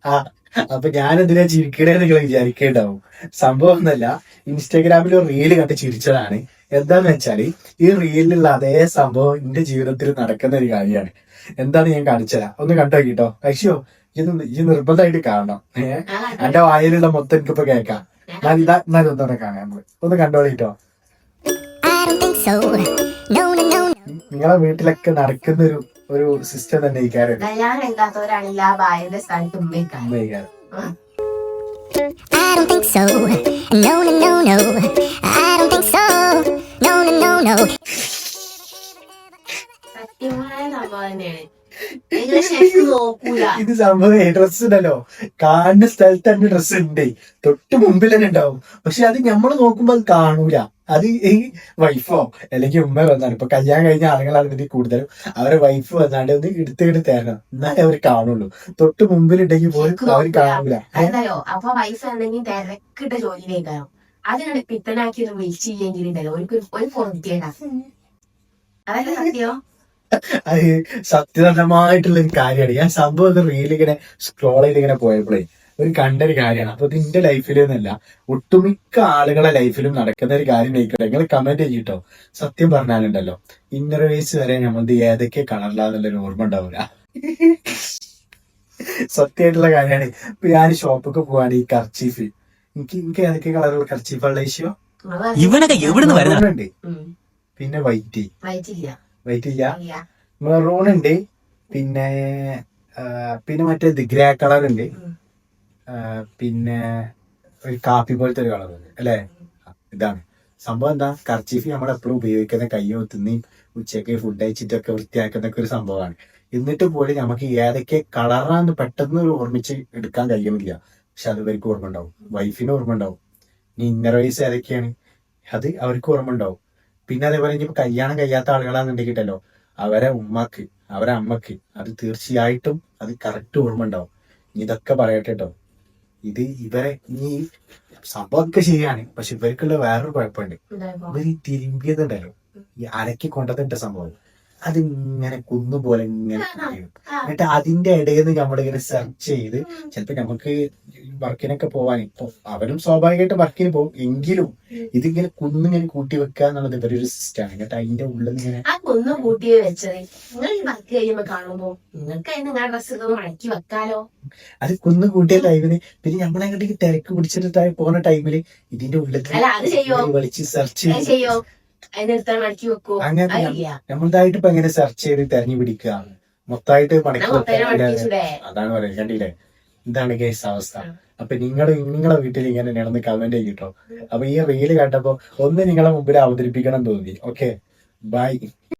ആ അപ്പൊ ഞാൻ എന്തിനാ ചിരിക്കണേന്ന് നിങ്ങൾ വിചാരിക്കേണ്ടാവും. സംഭവം ഒന്നല്ല, ഇൻസ്റ്റാഗ്രാമിൽ ഒരു റീല് കണ്ട് ചിരിച്ചതാണ്. എന്താന്ന് വെച്ചാല് ഈ റീലിലുള്ള അതേ സംഭവം എന്റെ ജീവിതത്തിൽ നടക്കുന്ന ഒരു കാര്യമാണ്. എന്താണ് ഞാൻ കാണിച്ചുതരാം, ഒന്ന് കണ്ടു നോക്കിട്ടോ. ഐശ്യോ, ഇത് നിർബന്ധമായിട്ട് കാണണം. എന്റെ വായിലുള്ള മൊത്തം എനിക്കിപ്പോ കേൾക്കാം. എന്നാലും ഒന്നുകൂടെ കാണാം, നമ്മള് ഒന്ന് കണ്ടോളിട്ടോ. നിങ്ങളെ വീട്ടിലൊക്കെ നടക്കുന്ന ഒരു സിസ്റ്റം തന്നെ ഈ കാര്യം. കല്യാണം കഴിക്കാത്തവരാണെങ്കിൽ ആ ഭാര്യയുടെ സ്ഥാനത്ത് ഉമ്മയ്ക്കാരം. I don't think so. No, no, no, no. I don't think so. No, no, no, no. സത്യമായ സംഭവം തന്നെയാണ്. നിങ്ങൾ ശരിക്കും നോക്കൂല. ഇത് സംഭവം ഡ്രസ് ഉണ്ടല്ലോ, കാണുന്ന സ്ഥലത്ത് തന്നെ ഡ്രസ്സ് ഉണ്ട്, തൊട്ട് മുമ്പിൽ തന്നെ ഉണ്ടാവും. പക്ഷെ അത് നമ്മൾ നോക്കുമ്പോ അത് കാണൂല. അത് ഈ വൈഫോ അല്ലെങ്കിൽ ഉമ്മ വന്നാണ്, ഇപ്പൊ കല്യാണം കഴിഞ്ഞ ആളുകളാണെങ്കിൽ കൂടുതലും അവരെ വൈഫ് വന്നാണ്ട് ഒന്ന് എടുത്ത് തരണം, എന്നാലേ അവർ കാണുള്ളൂ. തൊട്ട് മുമ്പിലുണ്ടെങ്കിൽ പോലും അവർ കാണൂല. എന്തായോ അപ്പൊ വൈഫ് എന്തെങ്കിലും തിരക്കിട്ട ജോലിയിലേക്കാണോ അതിനോട് പിത്തനാക്കി വിളിച്ചില്ലെങ്കിൽ ഉണ്ടല്ലോ ഒരു പൊറുതിയേടാ. അതല്ലേ സത്യോ? അത് സത്യസന്ധമായിട്ടുള്ള ഒരു കാര്യമാണ്. ഞാൻ സംഭവം റീൽ ഇങ്ങനെ സ്ക്രോൾ ചെയ്ത് ഇങ്ങനെ പോയപ്പോഴേ കണ്ടൊരു കാര്യമാണ്. അപ്പൊ ഇത് എന്റെ ലൈഫിലെന്നല്ല, ഒട്ടുമിക്ക ആളുകളെ ലൈഫിലും നടക്കുന്ന ഒരു കാര്യം ആയിക്കോട്ടെ. നിങ്ങൾ കമന്റ് ചെയ്തിട്ടോ. സത്യം പറഞ്ഞാലുണ്ടല്ലോ, ഇന്നർ വേസ് വരെ നമ്മൾ ഏതൊക്കെ കളറിലാന്നുള്ളൊരു ഓർമ്മ ഉണ്ടാവില്ല. സത്യമായിട്ടുള്ള കാര്യമാണ്. ഇപ്പൊ ഞാൻ ഷോപ്പൊക്കെ പോവാണ്, ഈ കർച്ചീഫ് എനിക്ക് ഏതൊക്കെ കളറുള്ള കർച്ചീഫുള്ള ഇഷ്യോ ഇവനൊക്കെ എവിടുന്ന് വരുന്നുണ്ട്. പിന്നെ വൈറ്റ് ഇല്ല, മെറൂൺ ഉണ്ട്, പിന്നെ മറ്റേ ഗ്രേ കളർ ഉണ്ട്, പിന്നെ ഒരു കാപ്പി പോലത്തെ ഒരു കളർ ഉണ്ട് അല്ലെ. ഇതാണ് സംഭവം. എന്താ, കർച്ചീഫ് നമ്മളെപ്പോഴും ഉപയോഗിക്കുന്ന കയ്യോ തിന്നി ഉച്ചയ്ക്ക് ഫുഡ് അയച്ചിട്ടൊക്കെ വൃത്തിയാക്കുന്നൊക്കെ ഒരു സംഭവമാണ്. എന്നിട്ട് പോലും നമുക്ക് ഏതൊക്കെ കളറാന്ന് പെട്ടെന്ന് ഒരു ഓർമ്മിച്ച് എടുക്കാൻ കഴിയുന്നില്ല. പക്ഷെ അത് ഇവർക്ക് ഓർമ്മ ഉണ്ടാവും, വൈഫിന് ഓർമ്മ ഉണ്ടാവും. ഇനി ഇന്നർ വയസ്സ് ഏതൊക്കെയാണ് അത് അവർക്ക് ഓർമ്മ ഉണ്ടാവും. പിന്നെ അതേപോലെ ഇനിയിപ്പോ കല്യാണം കഴിയാത്ത ആളുകളാണെന്നുണ്ടെങ്കിലോ അവരെ ഉമ്മക്ക് അവരെ അമ്മക്ക് അത് തീർച്ചയായിട്ടും അത് കറക്റ്റ് ഓർമ്മ ഉണ്ടാവും. ഇതൊക്കെ പറയട്ടെ കേട്ടോ. ഇത് ഇവരെ ഈ സംഭവമൊക്കെ ശരിയാണ്, പക്ഷെ ഇവർക്കുള്ള വേറൊരു കുഴപ്പമുണ്ട്. ഇവർ ഈ തിരുമ്പിയതുണ്ടല്ലോ, ഈ അലക്കി കൊണ്ടതിട്ട സംഭവം, അതിങ്ങനെ കുന്നുപോലെ ഇങ്ങനെ ചെയ്യും. എന്നിട്ട് അതിന്റെ ഇടയിൽ നിന്ന് നമ്മളിങ്ങനെ സെർച്ച് ചെയ്ത് ചിലപ്പോ നമുക്ക് വർക്കിനൊക്കെ പോവാൻ, ഇപ്പൊ അവരും സ്വാഭാവികമായിട്ട് വർക്കിന് പോകും, എങ്കിലും ഇതിങ്ങനെ കുന്നിങ്ങനെ കൂട്ടി വെക്കുക എന്നുള്ളത് ഇവരൊരു ഒരു സിസ്റ്റമാണ്. എന്നിട്ട് അതിന്റെ ഉള്ളിൽ ഇങ്ങനെ ആ കുന്നു കൂട്ടി വെച്ചത് നിങ്ങൾ ഈ വർക്ക് കഴിയുമ്പോ കാണുമ്പോ നിങ്ങൾക്ക് അതിന് നിങ്ങളുടെ ഡ്രസ്സ് മടക്കി വെക്കാലോ. അത് കുന്നു കൂട്ടിയ ടൈമില് പിന്നെ നമ്മളെങ്ങോട്ടേക്ക് തിരക്ക് പിടിച്ചിട്ട് പോകുന്ന ടൈമില് ഇതിന്റെ ഉള്ളിൽ വിളിച്ച് സെർച്ച് ചെയ്യോ അതിനെടുത്താൽ മടക്കി വെക്കോ. നമ്മളതായിട്ട് ഇപ്പൊ എങ്ങനെ സെർച്ച് ചെയ്ത് തെരഞ്ഞു പിടിക്കുക, മൊത്തമായിട്ട് അതാണ് പറയുന്നത്. കണ്ടില്ലേ, ഇതാണ് കേസ് അവസ്ഥ. അപ്പൊ നിങ്ങളെ വീട്ടിൽ ഇങ്ങനെ നടന്ന് കമന്റ് ചെയ്തിട്ടോ. അപ്പൊ ഈ റീല് കണ്ടപ്പോ ഒന്ന് നിങ്ങളെ മുമ്പിൽ അവതരിപ്പിക്കണം തോന്നി. Okay, by.